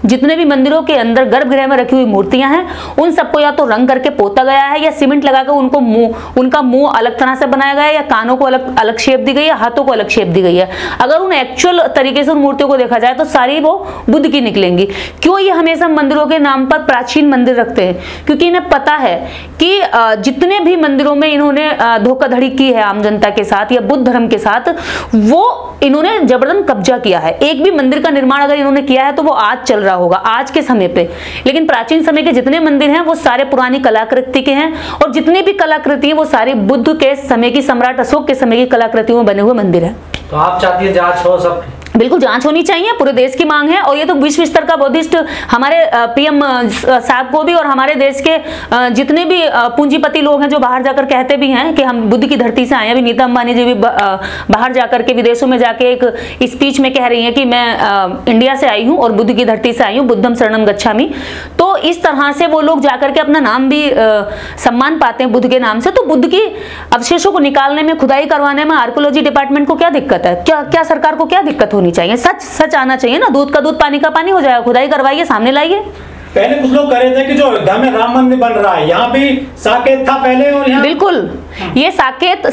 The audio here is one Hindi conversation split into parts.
जितने भी मंदिरों के अंदर गर्भगृह में रखी हुई मूर्तियां हैं उन सबको या तो रंग करके पोता गया है या सीमेंट लगाकर उनका मुंह अलग तरह से बनाया गया है, या कानों को अलग अलग शेप दी गई है, हाथों को अलग शेप दी गई है। अगर उन एक्चुअल तरीके से उन मूर्तियों को देखा जाए तो सारी वो बुद्ध की निकलेंगी। क्यों ये हमेशा मंदिरों के नाम पर प्राचीन मंदिर रखते हैं? क्योंकि इन्हें पता है कि जितने भी मंदिरों में इन्होंने धोखाधड़ी की है आम जनता के साथ या बुद्ध धर्म के साथ, वो इन्होंने जबरदस्ती कब्जा किया है। एक भी मंदिर का निर्माण अगर इन्होंने किया है तो वो आज चल रहा होगा, आज के समय पे। लेकिन प्राचीन समय के जितने मंदिर हैं वो सारे पुरानी कलाकृति के हैं, और जितनी भी कलाकृति है वो सारी बुद्ध के समय की, सम्राट अशोक के समय की कलाकृतियों में बने हुए मंदिर है। तो आप चाहती है जांच हो सब? बिल्कुल जांच होनी चाहिए, पूरे देश की मांग है। और ये तो विश्व स्तर का बुद्धिस्ट हमारे पीएम साहब को भी और हमारे देश के जितने भी पूंजीपति लोग हैं जो बाहर जाकर कहते भी हैं कि हम बुद्ध की धरती से आए हैं। अभी नीता अंबानी जी भी बाहर जाकर के, विदेशों में जाके एक स्पीच में कह रही हैं कि मैं इंडिया से आई हूँ और बुद्ध की धरती से आई हूँ, बुद्धम शरणम गच्छामि। तो इस तरह से वो लोग जाकर के अपना नाम भी सम्मान पाते हैं बुद्ध के नाम से। तो बुद्ध की अवशेषों को निकालने में, खुदाई करवाने में आर्कियोलॉजी डिपार्टमेंट को क्या दिक्कत है? क्या सरकार को क्या दिक्कत होनी चाहिए? सच आना चाहिए ना। दूध का दूध, पानी का पानी हो जाएगा। खुदाई करवाइए, सामने लाइए। पहले कुछ लोग कह रहे थे कि जो अयोध्या में राम मंदिर बन रहा है, यहाँ भी साकेत था पहले, और यहाँ बिल्कुल ये साकेत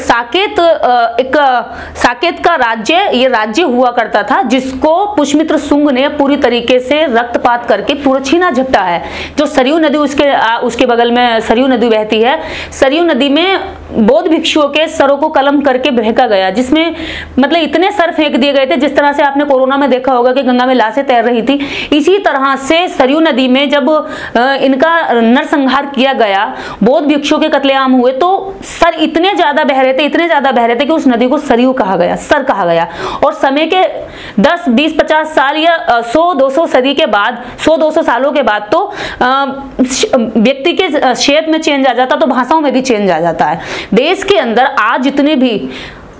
का राज्य, ये राज्य हुआ करता था जिसको पुष्यमित्र शुंग ने पूरी तरीके से रक्तपात करके पूरा छीना झपटा है। जो सरयू नदी उसके बगल में सरयू नदी बहती है, सरयू नदी में बौद्ध भिक्षुओं के सरों को कलम करके बहका गया, जिसमें मतलब इतने सर फेंक दिए गए थे। जिस तरह से आपने कोरोना में देखा होगा कि गंगा में लाशें तैर रही थी, इसी तरह से सरयू नदी में जब इनका नरसंहार किया गया, बौद्ध भिक्षुओं के कत्लेआम हुए, तो सर इतने ज्यादा बह रहे थे कि उस नदी को सरयू कहा गया, सर कहा गया। और समय के 10, 20, 50 साल या 100-200 सदी के बाद, 100-200 सालों के बाद तो व्यक्ति के शेप में चेंज आ जाता, तो भाषाओं में भी चेंज आ जाता है। देश के अंदर आज जितने भी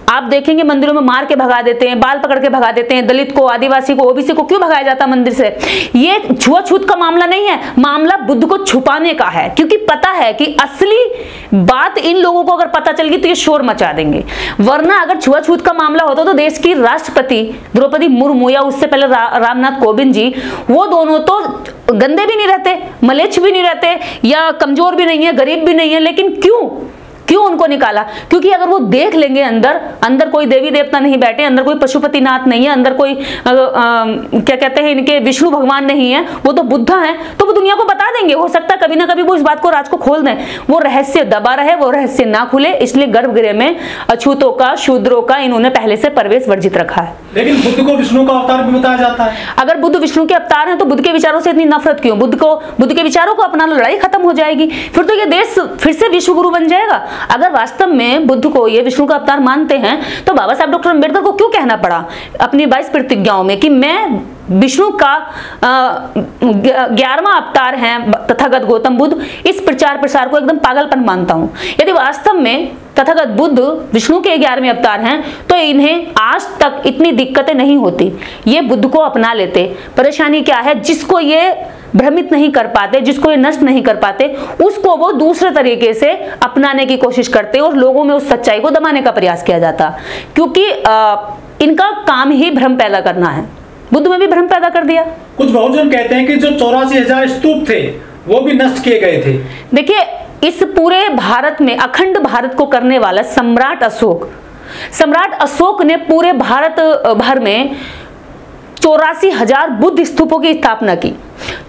आप देखेंगे मंदिरों में मार के भगा देते हैं, बाल पकड़ के भगा देते हैं, दलित को, आदिवासी को, ओबीसी को क्यों भगाया जाता है मंदिर से? ये छुआछूत का मामला नहीं है, मामला बुद्ध को छुपाने का है। क्योंकि पता है कि असली बात इन लोगों को अगर पता चल गई तो ये शोर मचा देंगे। वरना अगर छुआछूत का मामला होता तो देश की राष्ट्रपति द्रौपदी मुर्मू या उससे पहले रामनाथ कोविंद जी, वो दोनों तो गंदे भी नहीं रहते, मलेच्छ भी नहीं रहते, या कमजोर भी नहीं है, गरीब भी नहीं है। लेकिन क्यों उनको निकाला? क्योंकि अगर वो देख लेंगे अंदर कोई देवी देवता नहीं बैठे, अंदर कोई पशुपतिनाथ नहीं है, अंदर कोई क्या कहते हैं इनके विष्णु भगवान नहीं है, वो तो बुद्धा है, तो वो दुनिया को बता देंगे। हो सकता है कभी ना कभी वो इस बात को, राज को खोल दें। वो रहस्य दबा रहे, वो रहस्य ना खुले, इसलिए गर्भगृह में अछूतों का, शूद्रों का इन्होंने पहले से प्रवेश वर्जित रखा है। लेकिन बुद्ध को विष्णु का अवतार भी बताया जाता है। अगर बुद्ध विष्णु के अवतार हैं तो बुद्ध के विचारों से इतनी नफरत क्यों? बुद्ध के विचारों को अपनाना, लड़ाई खत्म हो जाएगी। फिर तो ये देश फिर से विश्व गुरु बन जाएगा। अगर वास्तव में बुद्ध को ये विष्णु का अवतार मानते हैं तो बाबा साहब डॉक्टर अम्बेडकर को क्यों कहना पड़ा अपनी 22 प्रतिज्ञाओं में कि मैं विष्णु का 11वां अवतार है तथागत गौतम बुद्ध? इस प्रचार प्रसार को एकदम पागलपन मानता हूं। यदि वास्तव में तथागत बुद्ध विष्णु के 11वें अवतार हैं तो इन्हें आज तक इतनी दिक्कतें नहीं होती, ये बुद्ध को अपना लेते। परेशानी क्या है? जिसको ये भ्रमित नहीं कर पाते, जिसको ये नष्ट नहीं कर पाते, उसको वो दूसरे तरीके से अपनाने की कोशिश करते और लोगों में उस सच्चाई को दबाने का प्रयास किया जाता। क्योंकि इनका काम ही भ्रम पैदा करना है। बुद्ध में भी भ्रम पैदा कर दिया। कुछ बहुजन कहते हैं कि जो 84,000 स्तूप थे वो भी नष्ट किए गए थे। देखिए, इस पूरे भारत में, अखंड भारत को करने वाला सम्राट अशोक ने पूरे भारत भर में 84,000 बुद्ध स्तूपों की स्थापना की।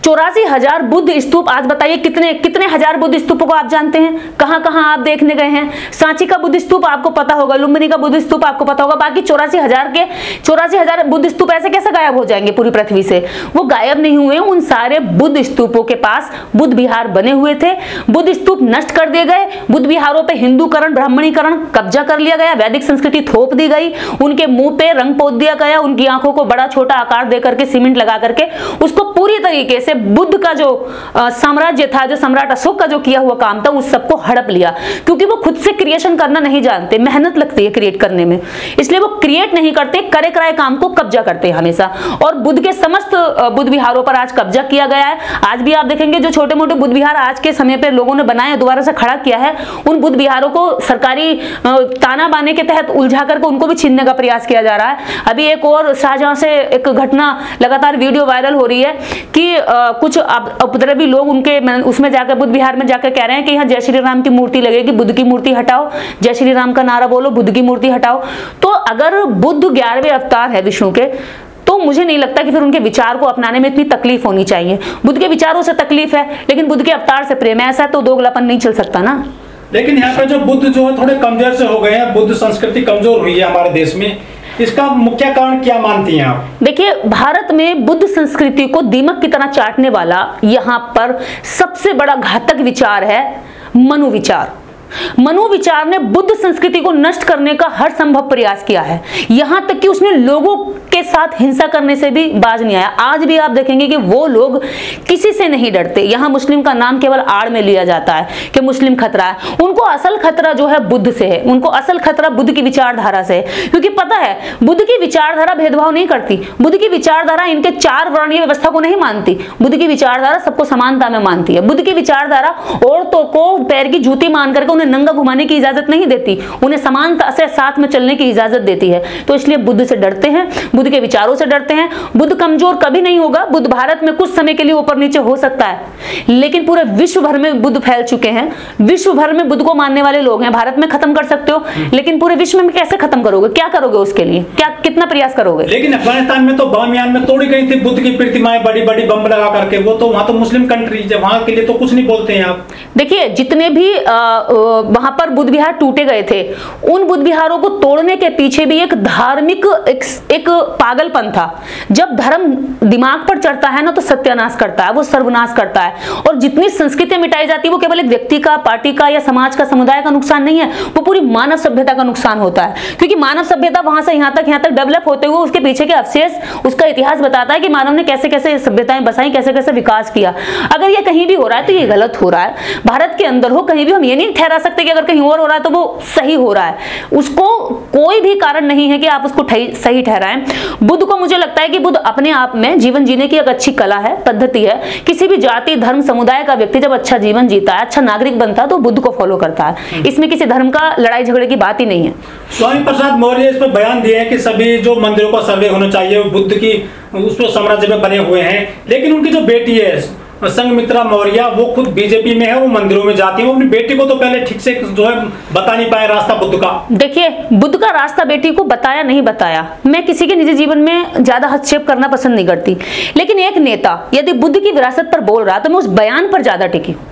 84,000 बुद्ध स्तूप। आज बताइए कितने हजार बुद्ध स्तूपों को आप जानते हैं? कहां कहां आप देखने गए हैं? सांची का बुद्ध स्तूप आपको पता होगा, लुम्बिनी का बुद्ध स्तूप आपको पता होगा। बाकी 84,000 बुद्ध स्तूप ऐसे कैसे गायब हो जाएंगे पूरी पृथ्वी से? वो गायब नहीं हुए। उन सारे बुद्ध स्तूपों के पास बुद्ध विहार बने हुए थे। बुद्ध स्तूप नष्ट कर दिए गए। बुद्ध विहारों पे हिंदूकरण, ब्राह्मणीकरण कब्जा कर लिया गया। वैदिक संस्कृति थोप दी गई। उनके मुंह पे रंग पोत दिया गया। उनकी आंखों को बड़ा छोटा आकार दे करके, सीमेंट लगा करके उसको पूरी तरीके से बुद्ध का जो साम्राज्य था, जो सम्राट अशोक का जो किया हुआ काम था, उस सबको हड़प लिया। क्योंकि वो खुद से क्रिएशन करना नहीं जानते, मेहनत लगती है क्रिएट करने में, इसलिए वो क्रिएट नहीं करते, करे कराए काम को कब्जा करते हैं हमेशा। और बुद्ध के समस्त बुद्ध विहारों पर आज कब्जा किया गया है। आज भी आप देखेंगे जो छोटे मोटे बुद्ध विहार आज के समय पे लोगों ने बनाए, दोबारा से खड़ा किया है, उन बुद्ध विहारों को सरकारी ताना बाने के तहत उलझा करके उनको भी छीनने का प्रयास किया जा रहा है। अभी एक और शाहजहां से एक घटना, लगातार वीडियो वायरल हो रही है कि कुछ उपद्रवी लोग उनके उसमें जाकर बुद्ध विहार में जाकर कह रहे हैं कि यहाँ जय श्री राम की मूर्ति लगेगी, बुद्ध की मूर्ति हटाओ, जय श्री राम का नारा बोलो, बुद्ध की मूर्ति हटाओ। तो अगर बुद्ध 11वें अवतार है विष्णु के, तो मुझे नहीं लगता कि फिर उनके विचार को अपनाने में इतनी तकलीफ होनी चाहिए। बुद्ध के विचारों से तकलीफ है, लेकिन बुद्ध के अवतार से प्रेम है, ऐसा तो दोगलापन नहीं चल सकता ना। लेकिन यहाँ पे जो बुद्ध जो है थोड़े कमजोर से हो गए हैं, बुद्ध संस्कृति कमजोर हुई है हमारे देश में, इसका मुख्य कारण क्या मानती हैं आप? देखिए, भारत में बुद्ध संस्कृति को दीमक की तरह चाटने वाला यहाँ पर सबसे बड़ा घातक विचार है मनोविचार। मनोविचार ने बुद्ध संस्कृति को नष्ट करने का हर संभव प्रयास किया है, यहां तक कि उसने लोगों के साथ हिंसा करने से भी बाज नहीं आया। आज भी आप देखेंगे कि वो लोग किसी से नहीं डरते। यहां मुस्लिम का नाम केवल आड़ में लिया जाता है कि मुस्लिम खतरा है। उनको असल खतरा जो है बुद्ध से है, उनको असल खतरा बुद्ध की विचारधारा से है, क्योंकि पता है बुद्ध की विचारधारा भेदभाव नहीं करती। बुद्ध की विचारधारा इनके 4 वर्णीय व्यवस्था को नहीं मानती। बुद्ध की विचारधारा सबको समानता में मानती है। बुद्ध की विचारधारा औरतों को पैर की जूती मान करके नंगा घुमाने की इजाजत नहीं देती, उन्हें समानता से साथ में चलने की इजाजत देती है। तो इसलिए बुद्ध से डरते हैं, बुद्ध के विचारों से डरते हैं। बुद्ध कमजोर कभी नहीं होगा। बुद्ध भारत में कुछ समय के लिए ऊपर नीचे हो सकता है, लेकिन पूरे विश्व भर में बुद्ध फैल चुके हैं। विश्व भर में बुद्ध को मानने वाले लोग हैं। भारत में खत्म कर सकते हो, लेकिन पूरे विश्व में कैसे खत्म करोगे? क्या करोगे उसके लिए? क्या कितना प्रयास करोगे? लेकिन अफगानिस्तान में तो बामियान में तोड़ी गई थी बुद्ध की प्रतिमाएं, बड़ी बड़ी बम लगा करके। वो तो वहां तो मुस्लिम कंट्रीज है, वहां के लिए तो कुछ नहीं बोलते हैं आप। देखिए, जितने भी वहां पर बुद्ध विहार टूटे गए थे, उन बुद्ध विहारों को तोड़ने के पीछे भी एक धार्मिक एक पागलपन था। जब धर्म दिमाग पर चढ़ता है ना, तो सत्यानाश करता है, वो सर्वनाश करता है। और जितनी संस्कृतियां मिटाई जाती है, वो केवल एक व्यक्ति का, पार्टी का या समाज का, समुदाय का नुकसान नहीं है, वो पूरी मानव सभ्यता का नुकसान होता है। क्योंकि मानव सभ्यता वहां से यहाँ तक डेवलप होते हुए उसके पीछे के अवशेष, उसका इतिहास बताता है कि मानव ने कैसे कैसे सभ्यताएं बसाई, कैसे कैसे विकास किया। अगर ये कहीं भी हो रहा है तो ये गलत हो रहा है। भारत के अंदर हो, कहीं भी हम ये नहीं ठहरा सकते कि अगर कहीं और हो रहा है तो वो सही हो रहा है। उसको कोई भी कारण नहीं है कि आप उसको सही ठहराएं। बुद्ध को मुझे लगता है कि बुद्ध अपने आप में जीवन जीने की एक अच्छी कला है, पद्धति है। किसी भी जाति, धर्म, समुदाय का व्यक्ति जब अच्छा जीवन जीता है, अच्छा नागरिक बनता है, तो बुद्ध को फॉलो करता है। इसमें किसी धर्म का लड़ाई झगड़े की बात ही नहीं है। स्वामी प्रसाद मौर्य इस पर बयान दिए हैं कि सभी जो मंदिरों का सर्वे होना चाहिए, बुद्ध की उस पर साम्राज्य में बने हुए हैं। लेकिन उनकी जो बेटी है संघमित्रा मौर्य, वो खुद बीजेपी में है, वो मंदिरों में जाती है। वो अपनी बेटी को तो पहले ठीक से जो है बता नहीं पाए रास्ता बुद्ध का। देखिए, बुद्ध का रास्ता बेटी को बताया नहीं बताया, मैं किसी के निजी जीवन में ज्यादा हस्तक्षेप करना पसंद नहीं करती। लेकिन एक नेता यदि बुद्ध की विरासत पर बोल रहा, तो मैं उस बयान पर ज्यादा टिकी हूं।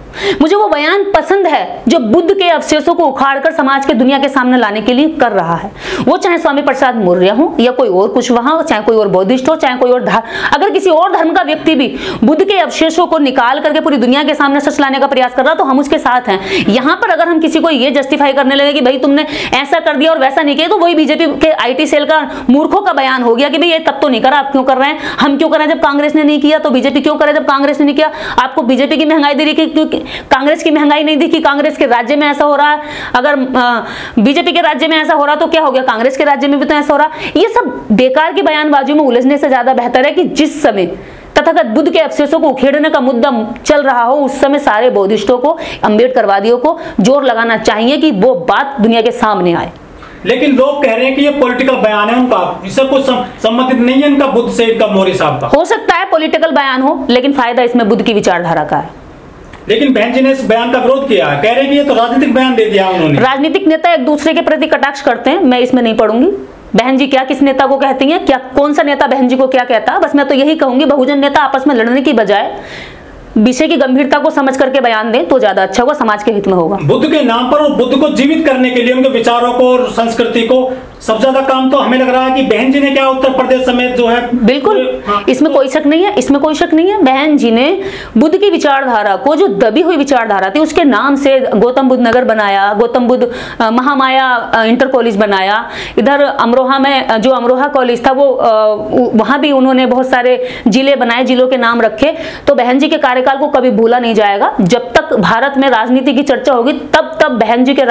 मुझे वो बयान पसंद है जो बुद्ध के अवशेषों को उखाड़कर समाज के दुनिया के सामने लाने के लिए कर रहा है। वो चाहे स्वामी प्रसाद मौर्य हो या कोई और कुछ वहां, चाहे कोई और बौद्धिस्ट हो, चाहे कोई और अगर किसी और धर्म का व्यक्ति भी बुद्ध के अवशेषों को निकाल करके पूरी दुनिया के सामने सच लाने का प्रयास कर रहा, तो हम उसके साथ हैं। यहां पर अगर हम किसी को ये जस्टिफाई करने लगे कि भाई तुमने ऐसा कर दिया और वैसा नहीं किया, तो वही बीजेपी के IT सेल का मूर्खों का बयान हो गया कि भाई ये तब तो नहीं करा, आप क्यों कर रहे हैं? हम क्यों करें? जब कांग्रेस ने नहीं किया तो बीजेपी क्यों करे? जब कांग्रेस ने नहीं किया, आपको बीजेपी की महंगाई दे रही क्योंकि कांग्रेस की महंगाई नहीं दिखी? कांग्रेस के राज्य में ऐसा हो रहा है, अगर बीजेपी के राज्य में ऐसा हो रहा तो क्या हो गया? कांग्रेस के राज्य में भी तो ऐसा हो रहा। ये सब बेकार की बयानबाजी में उलझने से ज्यादा बेहतर है कि जिस समय तथागत बुद्ध के अवशेषों को उखेड़ने का मुद्दा चल रहा हो, उस समय सारे बौद्धिस्टों को, अम्बेडकरवादियों को जोर लगाना चाहिए कि वो बात दुनिया के सामने आए। लेकिन लोग कह रहे हैं कि ये पॉलिटिकल बयान है उनका, इससे कुछ संबंधित नहीं है इनका बुद्ध से, इनका मौर्य साहब का। हो सकता है पॉलिटिकल बयान हो, लेकिन फायदा इसमें बुद्ध की विचारधारा का है। लेकिन बहन जी ने इस बयान का विरोध किया, कह रहे हैं कि ये तो राजनीतिक बयान दे दिया उन्होंने। राजनीतिक नेता एक दूसरे के प्रति कटाक्ष करते हैं, मैं इसमें नहीं पढ़ूंगी। बहन जी क्या किस नेता को कहती हैं, क्या कौन सा नेता बहन जी को क्या कहता है, बस मैं तो यही कहूंगी बहुजन नेता आपस में लड़ने की बजाय विषय की गंभीरता को समझ करके बयान दें तो ज्यादा अच्छा होगा, समाज के हित में होगा। बुद्ध के नाम पर और बुद्ध को जीवित करने के लिए, उनके विचारों को और संस्कृति को सबसे ज्यादा काम तो हमें लग रहा है कि बहन जी ने क्या उत्तर प्रदेश समेत जो है, बिल्कुल इसमें कोई शक नहीं है, इसमें कोई शक नहीं है। बहन जी ने बुद्ध की विचारधारा को, जो दबी हुई विचारधारा थी, उसके नाम से गौतम बुद्ध नगर बनाया, गौतम बुद्ध महामाया इंटर कॉलेज बनाया। इधर अमरोहा में जो अमरोहा कॉलेज था, वो वहां भी उन्होंने बहुत सारे जिले बनाए, जिलों के नाम रखे। तो बहन जी के कार्यकाल को कभी भूला नहीं जाएगा। जब तक भारत में राजनीति की चर्चा होगी, तब तब बहन जी के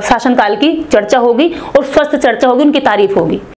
शासनकाल की चर्चा होगी और स्वस्थ चर्चा होगी, उनकी तारीफ होगी।